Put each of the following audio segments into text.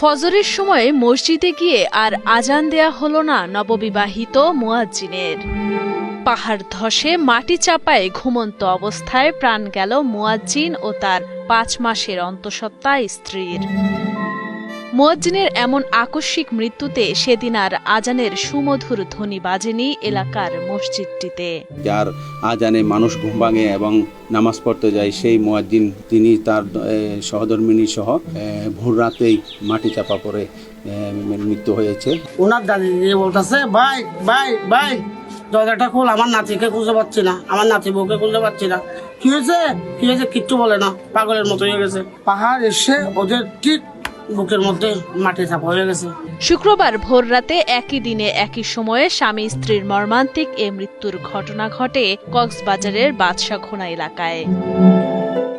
ফজরের সময় মসজিদে গিয়ে আর আজান দেয়া হলো না নববিবাহিত মুয়াজ্জিনের। পাহাড় ধসে মাটি চাপায় ঘুমন্ত অবস্থায় প্রাণ গেল মুয়াজ্জিন ও তার ৫ মাসের অন্তঃসত্ত্বা স্ত্রীর। মুয়াজ্জিনের এমন আকস্মিক মৃত্যুতে সেদিন আর আজানের সুমধুর ধ্বনি বাজেনি এলাকার মসজিদটিতে। যার আজানে মানুষ ঘুম ভাঙে এবং নামাজ পড়তে যায়, সেই মুয়াজ্জিন তিনি তার সহধর্মিণী সহ ভোর রাতেই মাটি চাপা পড়ে মৃত্যু হয়েছে। ওনার দাদি বলতেছে, ভাই ভাই ভাই দরজাটা খোল, আমার নাতিকে খুঁজে পাচ্ছি না, আমার নাতি বউকে খুঁজে পাচ্ছি না। কি হয়েছে কিচ্ছু বলে না, পাগলের মতো হয়ে গেছে। পাহাড় এসে ওদের ঠিক বুকের মধ্যে মাটি চাপা হয়ে গেছে। শুক্রবার ভোর রাতে একই দিনে একই সময়ে স্বামী স্ত্রীর মর্মান্তিক এ মৃত্যুর ঘটনা ঘটে কক্সবাজারের বাদশাঘোনা এলাকায়।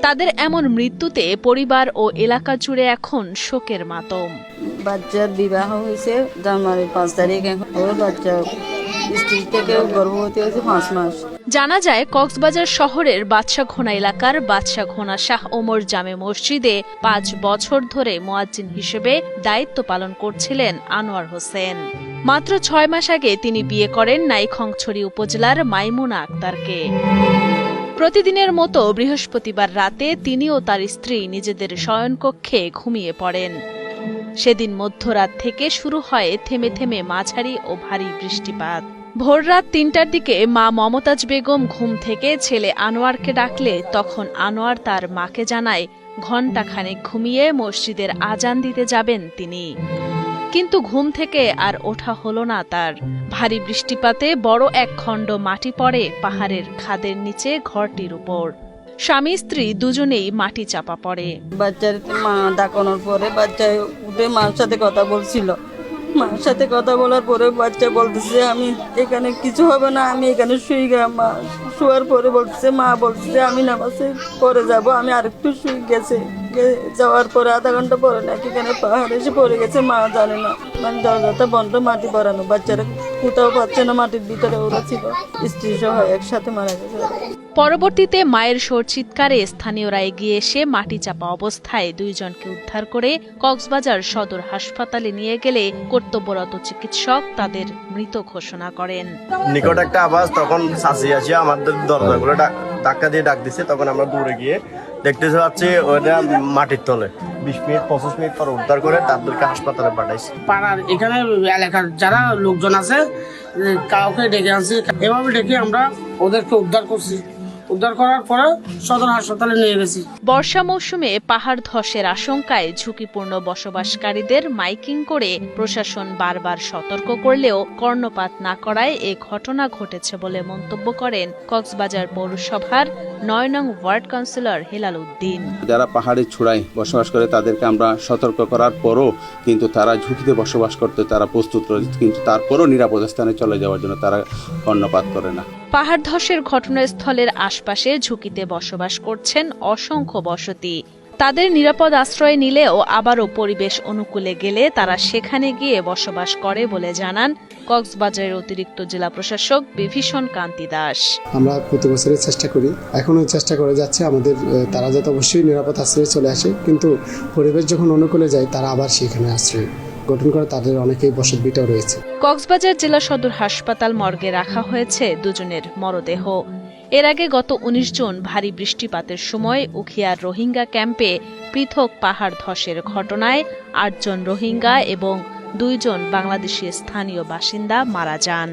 তাদের এমন মৃত্যুতে পরিবার ও এলাকা জুড়ে এখন শোকের মাতম। বাচ্চার বিবাহ হয়েছে জানুয়ারির ৫ তারিখে, ওর বাচ্চা স্ত্রী থেকে গর্ভবতী হয়েছে ৫ মাস। জানা যায় কক্সবাজার শহরের বাদশাঘোনা এলাকার বাদশাঘোনা শাহ ওমর জামে মসজিদে ৫ বছর ধরে মুয়াজ্জিন হিসেবে দায়িত্ব পালন করছিলেন আনোয়ার হোসেন। মাত্র ৬ মাস আগে তিনি বিয়ে করেন নাইখংছড়ি উপজেলার মাইমুনা আক্তারকে। প্রতিদিনের মতো বৃহস্পতিবার রাতে তিনি ও তার স্ত্রী নিজেদের শয়নকক্ষে ঘুমিয়ে পড়েন। সেদিন মধ্যরাত থেকে শুরু হয় থেমে থেমে মাঝারি ও ভারী বৃষ্টিপাত। ভোররাত ৩টার দিকে মা মমতাজ বেগম ঘুম থেকে ছেলে আনোয়ারকে ডাকলে তখন আনোয়ার তার মাকে জানায় ঘণ্টাখানেক ঘুমিয়ে মসজিদের আজান দিতে যাবেন তিনি। কিন্তু ঘুম থেকে আর ওঠা হলো না তার। ভারী বৃষ্টিপাতে বড় এক খণ্ড মাটি পড়ে পাহাড়ের খাদের নিচে ঘরটির উপর। স্বামী স্ত্রী দুজনেই মাটি চাপা পড়ে। বাচ্চার মা ডাকানোর পরে বাচ্চা উঠে মার সাথে কথা বলছিল। মার সাথে কথা বলার পরে বাচ্চা বলতেছে, আমি এখানে কিছু হবে না, আমি এখানে শুই গেলাম। মা শোয়ার পরে বলতেছে, মা বলতেছে আমি নামাজে পরে যাব। আমি আরেকটু শুই গেছে, যাওয়ার পরে আধা ঘন্টা পরে নাকি এখানে পাহাড় এসে পড়ে গেছে, মা জানে না। মানে দরজাটা বন্ধ, মাটি পরানো, বাচ্চারা কোথাও পাচ্ছে না, মাটির ভিতরে ওরা ছিল, স্ত্রী সহ একসাথে মারা গেছে। পরবর্তীতে মায়ের সোর চিৎকারে স্থানীয়রা এগিয়ে এসে মাটি চাপা অবস্থায় ২ জনকে উদ্ধার করে কক্সবাজার সদর হাসপাতালে নিয়ে গেলে কর্তব্যরত চিকিৎসক তাদের মৃত ঘোষণা করেন। নিকট একটা আওয়াজ, তখন চাচি আসিয়া আমাদের দরজাগুলো ধাক্কা দিয়ে ডাক দিছে। তখন আমরা দূরে গিয়ে দেখতে পাচ্ছি ওটা মাটির তলে। ২০ মিনিট ২৫ মিনিট পর উদ্ধার করে তাদেরকে হাসপাতালে পাঠাইছে। পাড়ার এখানে এলাকার যারা লোকজন আছে কাউকে ডেকে আনছি, এভাবে ডেকে আমরা ওদেরকে উদ্ধার করছি। উদ্ধার করার পরে সদর হাসপাতালে নিয়ে গেছি। বর্ষা মৌসুমে পাহাড় ধসের আশঙ্কায় ঝুঁকিপূর্ণ বসবাসকারীদের মাইকিং করে প্রশাসন বারবার সতর্ক করলেও কর্ণপাত না করায় এ ঘটনা ঘটেছে বলে মন্তব্য করেন কক্সবাজার পৌরসভার ৯ নং ওয়ার্ড কাউন্সিলর হেলাল উদ্দিন। যারা পাহাড়ের চূড়ায় বসবাস করে তাদেরকে আমরা সতর্ক করার পরও কিন্তু তারা ঝুঁকিতে বসবাস করতে তারা প্রস্তুত রয়েছে, কিন্তু তারপরও নিরাপদ স্থানে চলে যাওয়ার জন্য তারা কর্ণপাত করে না। পাহাড় ধসের ঘটনাস্থলের আশপাশে ঝুঁকিতে বসবাস করছেন অসংখ্য বসতি। তাদের নিরাপদ আশ্রয় নিলেও আবারও পরিবেশ অনুকূলে গেলে তারা সেখানে গিয়ে বসবাস করে বলে জানান কক্সবাজারের অতিরিক্ত জেলা প্রশাসক বিভীষণ কান্তি দাস। আমরা প্রতি বছরের চেষ্টা করি, এখনো চেষ্টা করে যাচ্ছে আমাদের, তারা যাতে অবশ্যই নিরাপদ আশ্রয়ে চলে আসে, কিন্তু পরিবেশ যখন অনুকূলে যায় তারা আবার সেখানে আশ্রয় গঠন করে, তাদের অনেকেই বসতভিটাও রয়েছে। কক্সবাজার জেলা সদর হাসপাতাল মর্গে রাখা হয়েছে ২ জনের মরদেহ। এর আগে গত ১৯ জুন ভারী বৃষ্টিপাতের সময় উখিয়ার রোহিঙ্গা ক্যাম্পে পৃথক পাহাড় ধসের ঘটনায় ৮ জন রোহিঙ্গা এবং ২ জন বাংলাদেশি স্থানীয় বাসিন্দা মারা যান।